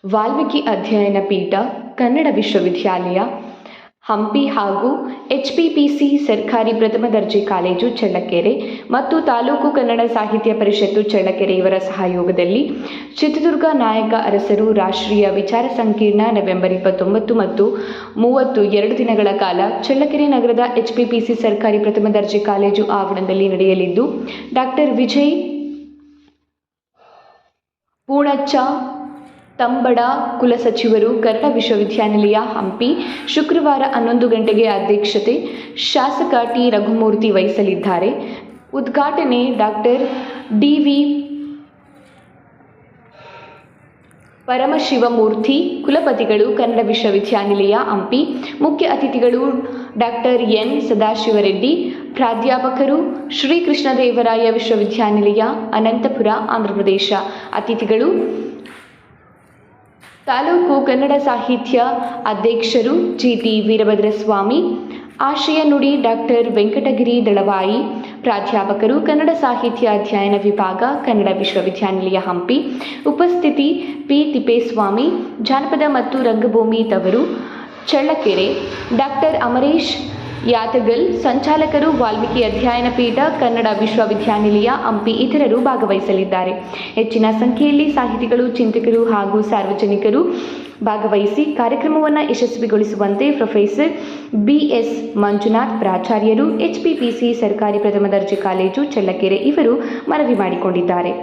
ವಾಲ್ಮೀಕಿ ಅಧ್ಯಯನ ಪೀಠ, ಕನ್ನಡ ವಿಶ್ವವಿದ್ಯಾಲಯ, ಹಂಪಿ ಹಾಗೂ HPPC ಸರ್ಕಾರಿ ಪ್ರಥಮ ದರ್ಜೆ ಕಾಲೇಜು ಚಳ್ಳಕೆರೆ ಮತ್ತು ತಾಲೂಕು ಕನ್ನಡ ಸಾಹಿತ್ಯ ಪರಿಷತ್ತು ಚಳ್ಳಕೆರೆ ಇವರ ಸಹಯೋಗದಲ್ಲಿ ಚಿತ್ರದುರ್ಗ ನಾಯಕ ಅರಸರು ರಾಷ್ಟ್ರೀಯ ವಿಚಾರ ಸಂಕಿರಣ ನವೆಂಬರ್ 29 ಮತ್ತು 30 2 ದಿನಗಳ ಕಾಲ ಚಳ್ಳಕೆರೆ ನಗರದ HPPC ಸರ್ಕಾರಿ ಪ್ರಥಮ ದರ್ಜೆ ಕಾಲೇಜು ಆವರಣದಲ್ಲಿ ನಡೆಯಲಿದ್ದು, ಡಾಕ್ಟರ್ ವಿಜಯ್ ಪೂಣಚ್ಚ ತಂಬಡ ಕುಲಸಚಿವರು, ಕನ್ನಡ ವಿಶ್ವವಿದ್ಯಾನಿಲಯ, ಹಂಪಿ ಶುಕ್ರವಾರ 11 ಗಂಟೆಗೆ ಅಧ್ಯಕ್ಷತೆ ಶಾಸಕ ಟಿ. ರಘುಮೂರ್ತಿ ವಹಿಸಲಿದ್ದಾರೆ. ಉದ್ಘಾಟನೆ ಡಾಕ್ಟರ್ DV ಪರಮಶಿವಮೂರ್ತಿ, ಕುಲಪತಿಗಳು, ಕನ್ನಡ ವಿಶ್ವವಿದ್ಯಾನಿಲಯ, ಹಂಪಿ. ಮುಖ್ಯ ಅತಿಥಿಗಳು ಡಾಕ್ಟರ್ N. ಸದಾಶಿವರೆಡ್ಡಿ, ಪ್ರಾಧ್ಯಾಪಕರು, ಶ್ರೀ ಕೃಷ್ಣದೇವರಾಯ ವಿಶ್ವವಿದ್ಯಾನಿಲಯ, ಅನಂತಪುರ, ಆಂಧ್ರಪ್ರದೇಶ. ಅತಿಥಿಗಳು ತಾಲೂಕು ಕನ್ನಡ ಸಾಹಿತ್ಯ ಅಧ್ಯಕ್ಷರು GT ವೀರಭದ್ರಸ್ವಾಮಿ. ಆಶಯ ನುಡಿ ಡಾಕ್ಟರ್ ವೆಂಕಟಗಿರಿ ದಳವಾಯಿ, ಪ್ರಾಧ್ಯಾಪಕರು, ಕನ್ನಡ ಸಾಹಿತ್ಯ ಅಧ್ಯಯನ ವಿಭಾಗ, ಕನ್ನಡ ವಿಶ್ವವಿದ್ಯಾನಿಲಯ, ಹಂಪಿ. ಉಪಸ್ಥಿತಿ P. ತಿಪ್ಪೇಸ್ವಾಮಿ, ಜಾನಪದ ಮತ್ತು ರಂಗಭೂಮಿ ತವರು, ಚಳ್ಳಕೆರೆ. ಡಾಕ್ಟರ್ ಅಮರೇಶ್ ಯಾತಗಲ್, ಸಂಚಾಲಕರು, ವಾಲ್ಮೀಕಿ ಅಧ್ಯಯನ ಪೀಠ, ಕನ್ನಡ ವಿಶ್ವವಿದ್ಯಾನಿಲಯ, ಹಂಪಿ. ಇತರರು ಭಾಗವಹಿಸಲಿದ್ದಾರೆ. ಹೆಚ್ಚಿನ ಸಂಖ್ಯೆಯಲ್ಲಿ ಸಾಹಿತಿಗಳು, ಚಿಂತಕರು ಹಾಗೂ ಸಾರ್ವಜನಿಕರು ಭಾಗವಹಿಸಿ ಕಾರ್ಯಕ್ರಮವನ್ನು ಯಶಸ್ವಿಗೊಳಿಸುವಂತೆ ಪ್ರೊಫೆಸರ್ BS ಮಂಜುನಾಥ್, ಪ್ರಾಚಾರ್ಯರು, HPPC ಸರ್ಕಾರಿ ಪ್ರಥಮ ದರ್ಜೆ ಕಾಲೇಜು ಚಳ್ಳಕೆರೆ ಇವರು ಮನವಿ ಮಾಡಿಕೊಂಡಿದ್ದಾರೆ.